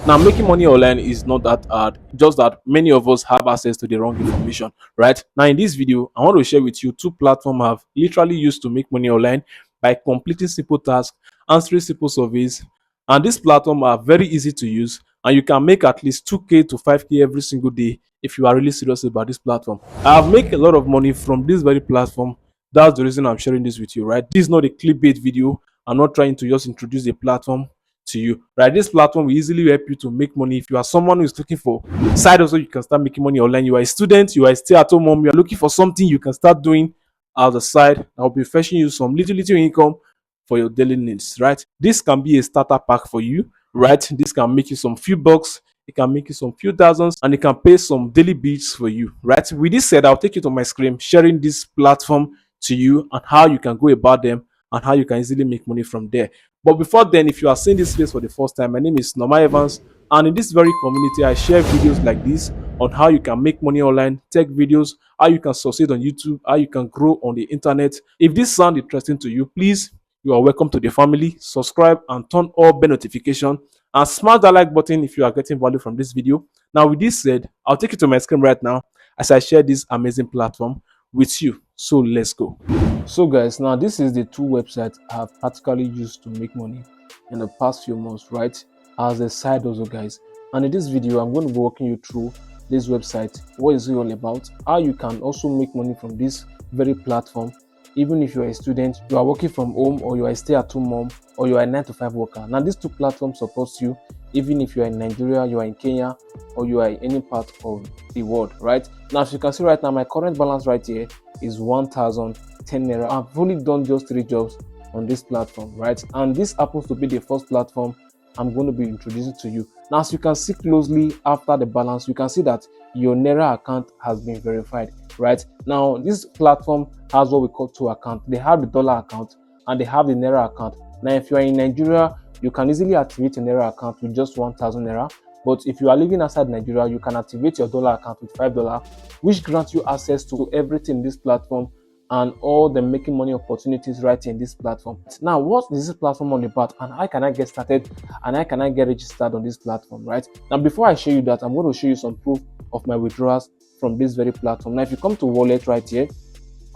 Now, making money online is not that hard, just that many of us have access to the wrong information, right? Now, in this video, I want to share with you two platforms I've literally used to make money online by completing simple tasks, answering simple surveys, and these platforms are very easy to use, and you can make at least 2K to 5K every single day if you are really serious about this platform. I have made a lot of money from this very platform. That's the reason I'm sharing this with you, right? This is not a clickbait video. I'm not trying to just introduce a platform to you, right? This platform will easily help you to make money. If you are someone who is looking for side also, you can start making money online. You are a student, you are a stay-at-home mom, you are looking for something you can start doing on the side that will be fetching you some little income for your daily needs, right? This can be a starter pack for you, right? This can make you some few bucks, it can make you some few thousands, and it can pay some daily bills for you, right? With this said, I'll take you to my screen, sharing this platform to you and how you can go about them and how you can easily make money from there. But before then, if you are seeing this face for the first time, my name is Norma Evans, and in this very community, I share videos like this on how you can make money online, tech videos, how you can succeed on YouTube, how you can grow on the internet. If this sounds interesting to you, please, you are welcome to the family. Subscribe and turn on bell notification and smash that like button if you are getting value from this video. Now, with this said, I'll take you to my screen right now as I share this amazing platform with you. So let's go. So guys, now this is the two websites I have practically used to make money in the past few months, right? As a side also, guys. And in this video, I'm going to be walking you through this website. What is it all about? How you can also make money from this very platform. Even if you're a student, you are working from home, or you are a stay-at-home mom, or you are a 9 to 5 worker. Now these two platforms support you even if you are in Nigeria, you are in Kenya, or you are in any part of the world, right? Now, as you can see right now, my current balance right here is 1,010 naira. I've only done just 3 jobs on this platform, right? And this happens to be the first platform I'm going to be introducing to you. Now, as you can see closely after the balance, you can see that your Naira account has been verified, right? Now, this platform has what we call two accounts. They have the dollar account and they have the Naira account. Now, if you are in Nigeria, you can easily activate a Naira account with just 1,000 Naira. But if you are living outside Nigeria, you can activate your dollar account with $5, which grants you access to everything in this platform and all the making money opportunities right in this platform. Now, what is this platform all about, and how can I get started, and how can I get registered on this platform, right? Now, before I show you that, I'm going to show you some proof of my withdrawals from this very platform. Now, if you come to wallet right here,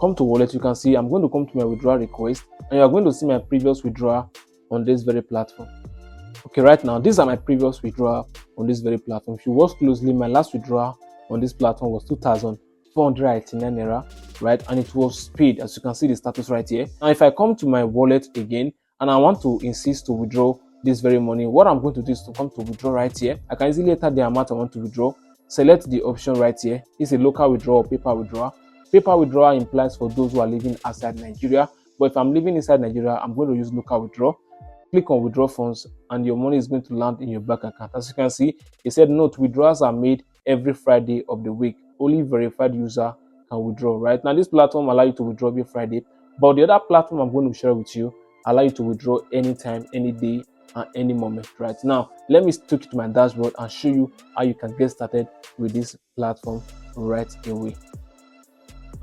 come to wallet, you can see I'm going to come to my withdrawal request, and you are going to see my previous withdrawal on this very platform. Okay, right now, these are my previous withdrawal on this very platform. If you watch closely, my last withdrawal on this platform was 2,489 naira, right? And it was paid, as you can see the status right here. Now, if I come to my wallet again and I want to insist to withdraw this very money, what I'm going to do is to come to withdraw right here. I can easily enter the amount I want to withdraw, select the option right here. It's a local withdrawal or paper withdrawal. Paper withdrawal implies for those who are living outside Nigeria, but if I'm living inside Nigeria, I'm going to use local withdrawal. Click on withdraw funds and your money is going to land in your bank account. As you can see, it said note, withdrawals are made every Friday of the week. Only verified user can withdraw. Right now, this platform allows you to withdraw every Friday, but the other platform I'm going to share with you allow you to withdraw anytime, any day, and any moment. Right now, let me take you to my dashboard and show you how you can get started with this platform right away.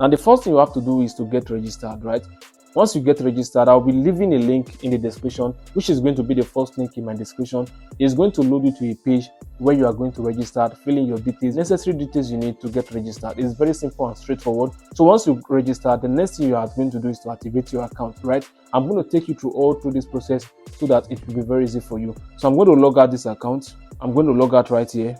Now, the first thing you have to do is to get registered, right? Once you get registered, I'll be leaving a link in the description, which is going to be the first link in my description. It's going to load you to a page where you are going to register, fill in your details, necessary details you need to get registered. It's very simple and straightforward. So once you register, the next thing you are going to do is to activate your account, right? I'm going to take you through this process so that it will be very easy for you. So I'm going to log out this account. I'm going to log out right here,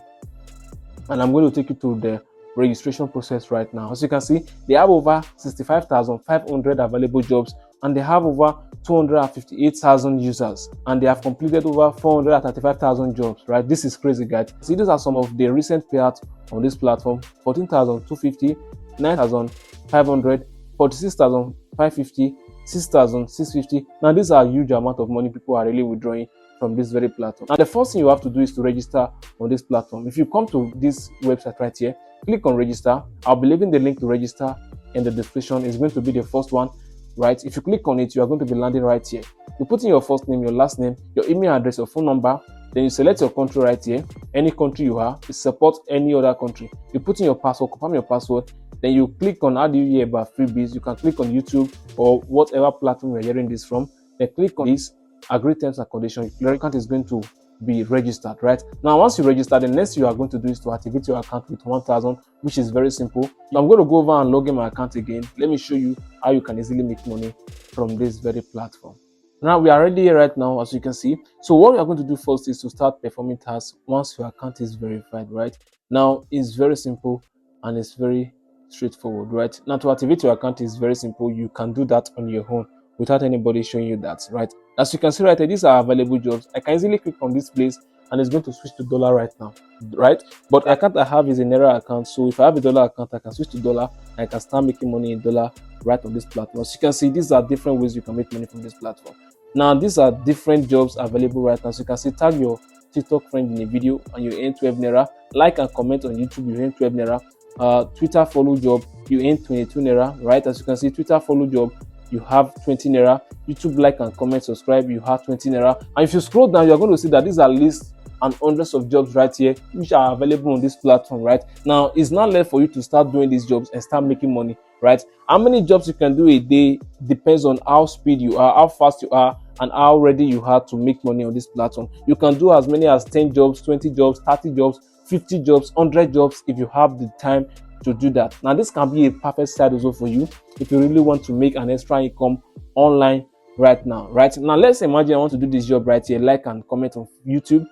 and I'm going to take you to the registration process right now. As you can see, they have over 65,500 available jobs, and they have over 258,000 users, and they have completed over 435,000 jobs, right? This is crazy, guys. See, these are some of the recent payouts on this platform: 14,250, 9,500, 46,550, 6,650. Now, these are a huge amount of money people are really withdrawing from this very platform. Now, the first thing you have to do is to register on this platform. If you come to this website right here, click on register. I'll be leaving the link to register in the description. It's going to be the first one, right? If you click on it, you are going to be landing right here. You put in your first name, your last name, your email address, your phone number. Then you select your country right here. Any country you are, it supports any other country. You put in your password, confirm your password. Then you click on how do you hear about freebies. You can click on YouTube or whatever platform you're hearing this from. Then click on this, agree terms and conditions. Your account is going to be registered. Right now, once you register, the next thing you are going to do is to activate your account with 1000, which is very simple. So I'm going to go over and log in my account again. Let me show you how you can easily make money from this very platform. Now we are ready here right now, as you can see. So what we are going to do first is to start performing tasks once your account is verified. Right now, it's very simple and it's very straightforward. Right now, to activate your account is very simple. You can do that on your own without anybody showing you that. Right, as you can see right here, these are available jobs. I can easily click on this place and it's going to switch to dollar right now. Right, but the account I have is a Naira account, so if I have a dollar account, I can switch to dollar and I can start making money in dollar right on this platform. As you can see, these are different ways you can make money from this platform. Now, these are different jobs available right now. So you can see, tag your TikTok friend in a video and you earn 12 Naira. Like and comment on YouTube, you earn 12 Naira. Twitter follow job, you earn 22 Naira. Right, as you can see, Twitter follow job, you have 20 Naira. YouTube like and comment, subscribe, you have 20 Naira. And if you scroll down, you're going to see that these are lists and hundreds of jobs right here which are available on this platform. Right now, it's not left for you to start doing these jobs and start making money. Right, how many jobs you can do a day depends on how speed you are, how fast you are, and how ready you are to make money on this platform. You can do as many as 10 jobs, 20 jobs, 30 jobs, 50 jobs, 100 jobs if you have the time to do that. Now, this can be a perfect side also for you if you really want to make an extra income online right now. Right now, let's imagine I want to do this job right here. Like and comment on YouTube.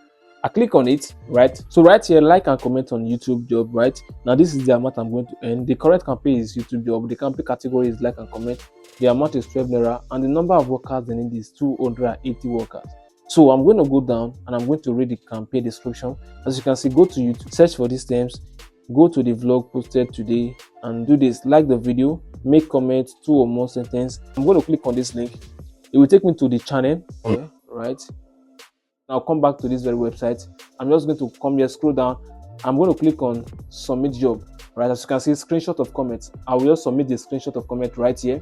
I click on it. Right, so right here, like and comment on YouTube job. Right now, this is the amount I'm going to earn. The current campaign is YouTube job. The campaign category is like and comment. The amount is 12 Naira and the number of workers they need is 280 workers. So I'm going to go down and I'm going to read the campaign description. As you can see, go to YouTube, search for these terms, go to the vlog posted today and do this. Like the video, make comments, 2 or more sentences. I'm going to click on this link. It will take me to the channel. Okay, right, now come back to this very website. I'm just going to come here, scroll down. I'm going to click on submit job. Right, as you can see, screenshot of comments. I will just submit the screenshot of comment right here.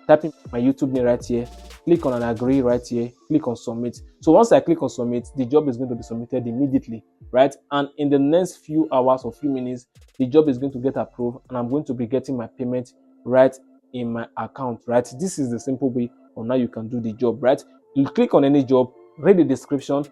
Type in my YouTube name right here, click on and agree right here, click on submit. So once I click on submit, the job is going to be submitted immediately. Right, and in the next few hours or few minutes, the job is going to get approved and I'm going to be getting my payment right in my account. Right, this is the simple way on how you can do the job. Right, you click on any job, read the description,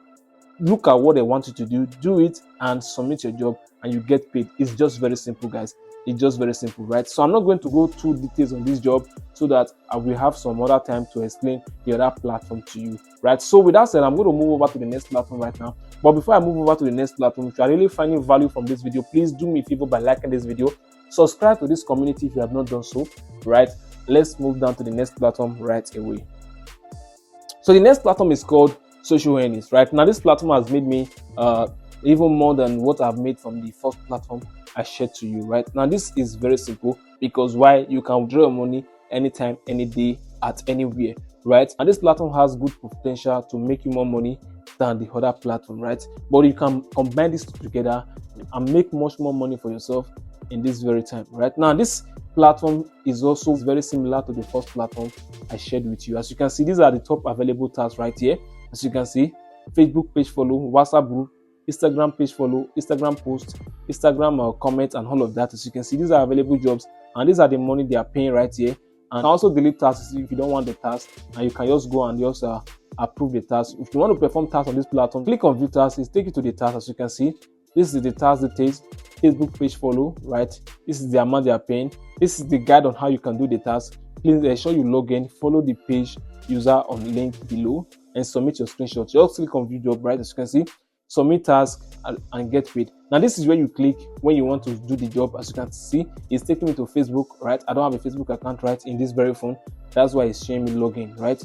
look at what they want you to do it and submit your job and you get paid. It's just very simple, guys. It's just very simple. Right, so I'm not going to go too details on this job so that I will have some other time to explain the other platform to you. Right, so with that said, I'm going to move over to the next platform right now. But before I move over to the next platform, if you are really finding value from this video, please do me a favor by liking this video, subscribe to this community if you have not done so. Right, let's move down to the next platform right away. So the next platform is called Social Earnings. Right now, this platform has made me even more than what I've made from the first platform I shared to you. Right now, this is very simple because why? You can withdraw your money anytime, any day, at anywhere. Right, and this platform has good potential to make you more money than the other platform. Right, but you can combine these two together and make much more money for yourself in this very time. Right now, this platform is also very similar to the first platform I shared with you. As you can see, these are the top available tasks right here. As you can see, Facebook page follow, WhatsApp group, Instagram page follow, Instagram post, Instagram comment, and all of that. As you can see, these are available jobs and these are the money they are paying right here. And also delete tasks if you don't want the task, and you can just go and just approve the task. If you want to perform tasks on this platform, click on view tasks. It takes you to the task. As you can see, this is the task details. Facebook page follow. Right, this is the amount they are paying. This is the guide on how you can do the task. Please ensure you log in, follow the page user on link below, and submit your screenshot. Just click on view job. Right, as you can see, submit task and get paid. Now this is where you click when you want to do the job. As you can see, it's taking me to Facebook. Right, I don't have a Facebook account right in this very phone. That's why it's showing me login. Right,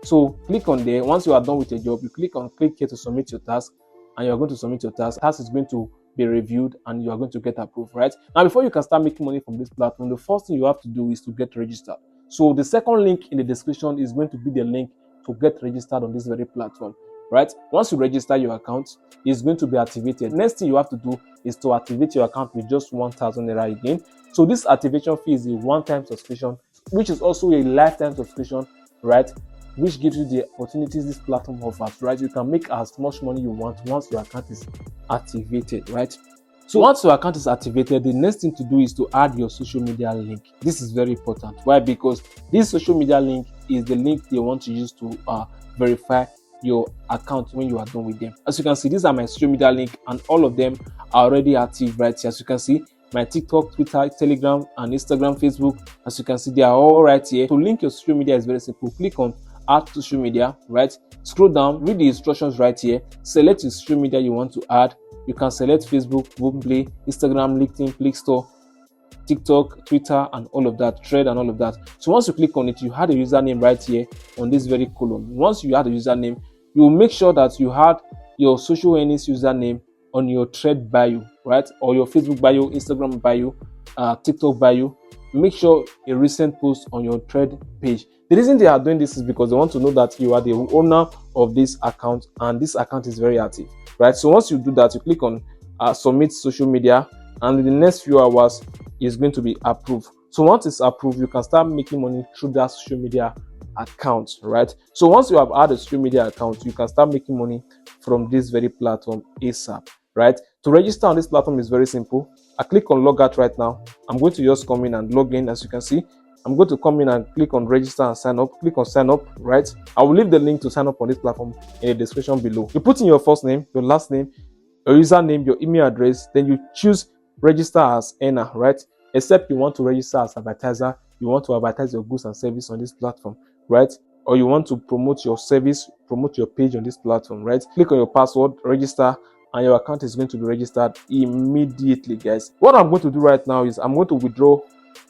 so click on there. Once you are done with your job, you click here to submit your task, and you are going to submit your task. Task is going to be reviewed and you are going to get approved. Right, now before you can start making money from this platform, the first thing you have to do is to get registered. So the second link in the description is going to be the link to get registered on this very platform. Right, once you register your account, it's going to be activated. Next thing you have to do is to activate your account with just 1000 Naira again. So this activation fee is a one-time subscription, which is also a lifetime subscription. Right, which gives you the opportunities this platform offers. Right, you can make as much money you want once your account is activated. Right, so once your account is activated, the next thing to do is to add your social media link. This is very important. Why? Because this social media link is the link they want to use to verify your account when you are done with them. As you can see, these are my social media link, and all of them are already active right here. As you can see, my TikTok, Twitter, Telegram, and Instagram, Facebook. As you can see, they are all right here. To link your social media is very simple. Click on add social media, right? Scroll down, read the instructions right here. Select the social media you want to add. You can select Facebook, Google Play, Instagram, LinkedIn, Play Store, TikTok, Twitter, and all of that, Thread, and all of that. So once you click on it, you had a username right here on this very column. Once you add a username, you will make sure that you had your social earnings username on your Thread bio, right? Or your Facebook bio, Instagram bio, TikTok bio. Make sure a recent post on your Thread page. The reason they are doing this is because they want to know that you are the owner of this account, and this account is very active, right? So once you do that, you click on submit social media, and in the next few hours is going to be approved. So once it's approved, you can start making money through that social media account, right? So once you have had a social media account, you can start making money from this very platform ASAP, right? To register on this platform is very simple. I click on log out right now. I'm going to just come in and log in. As you can see, I'm going to come in and click on register and sign up. Click on sign up, right? I will leave the link to sign up on this platform in the description below. You put in your first name, your last name, your username, your email address, then you choose register as earner, right? Except you want to register as advertiser, you want to advertise your goods and service on this platform, right? Or you want to promote your service, promote your page on this platform, right? Click on your password, register, and your account is going to be registered immediately, guys. What I'm going to do right now is I'm going to withdraw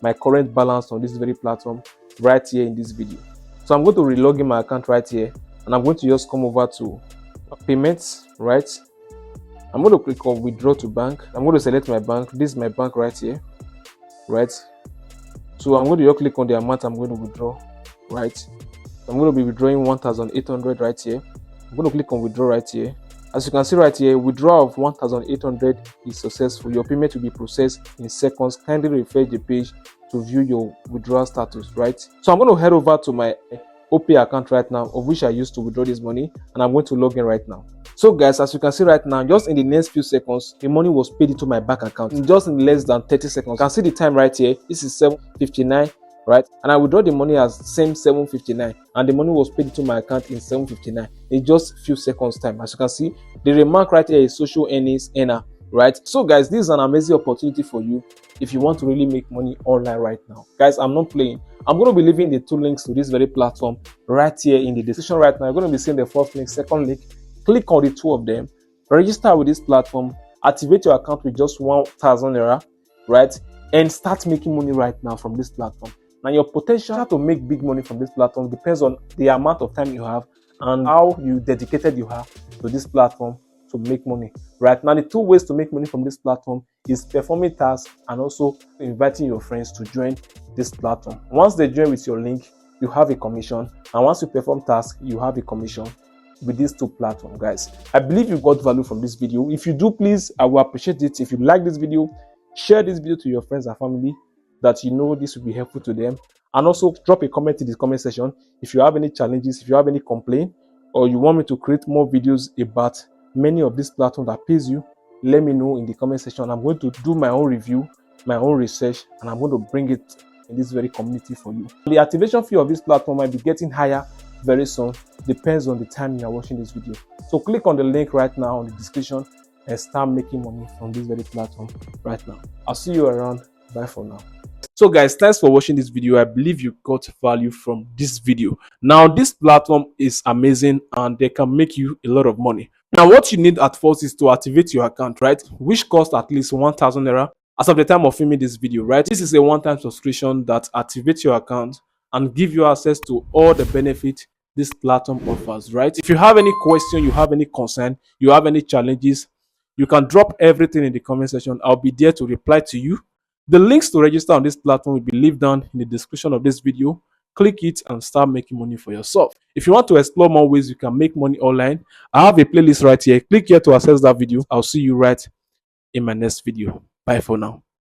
my current balance on this very platform right here in this video. So I'm going to relog in my account right here, and I'm going to just come over to payments, right? I'm going to click on withdraw to bank. I'm going to select my bank. This is my bank right here, right? So I'm going to just click on the amount I'm going to withdraw, right? I'm going to be withdrawing 1,800 right here. I'm going to click on withdraw right here. As you can see right here, withdrawal of 1,800 is successful. Your payment will be processed in seconds. Kindly refresh the page to view your withdrawal status, right? So I'm going to head over to my OPay account right now, of which I used to withdraw this money, and I'm going to log in right now. So guys, as you can see right now, just in the next few seconds, the money was paid into my bank account in just in less than 30 seconds. You can see the time right here. This is 7:59, right? And I withdraw the money as same 7:59, and the money was paid into my account in 7:59 in just a few seconds time. As you can see, the remark right here is social earnings earner, right? So guys, this is an amazing opportunity for you if you want to really make money online right now. Guys, I'm not playing. I'm going to be leaving the two links to this very platform right here in the description right now. You're going to be seeing the first link, second link. Click on the two of them, register with this platform, activate your account with just 1,000 naira, right? And start making money right now from this platform. Now, your potential to make big money from this platform depends on the amount of time you have and how dedicated you are to this platform to make money. Right now, the two ways to make money from this platform is performing tasks and also inviting your friends to join this platform. Once they join with your link, you have a commission, and once you perform tasks, you have a commission with these two platforms, guys. I believe you got value from this video. If you do, please, I will appreciate it. If you like this video, share this video to your friends and family that you know this will be helpful to them, and also drop a comment in the comment section if you have any challenges, if you have any complaint, or you want me to create more videos about many of these platforms that pays you. Let me know in the comment section. I'm going to do my own review, my own research, and I'm going to bring it in this very community for you. The activation fee of this platform might be getting higher very soon, depends on the time you are watching this video. So click on the link right now in the description and start making money from this very platform right now. I'll see you around. Bye for now. So guys, thanks for watching this video. I believe you got value from this video. Now, this platform is amazing and they can make you a lot of money. Now, what you need at first is to activate your account, right? Which costs at least 1,000 naira as of the time of filming this video, right? This is a one-time subscription that activates your account and give you access to all the benefits this platform offers, right? If you have any question, you have any concern, you have any challenges, you can drop everything in the comment section. I'll be there to reply to you. The links to register on this platform will be left down in the description of this video. Click it and start making money for yourself. If you want to explore more ways you can make money online, I have a playlist right here. Click here to access that video. I'll see you right in my next video. Bye for now.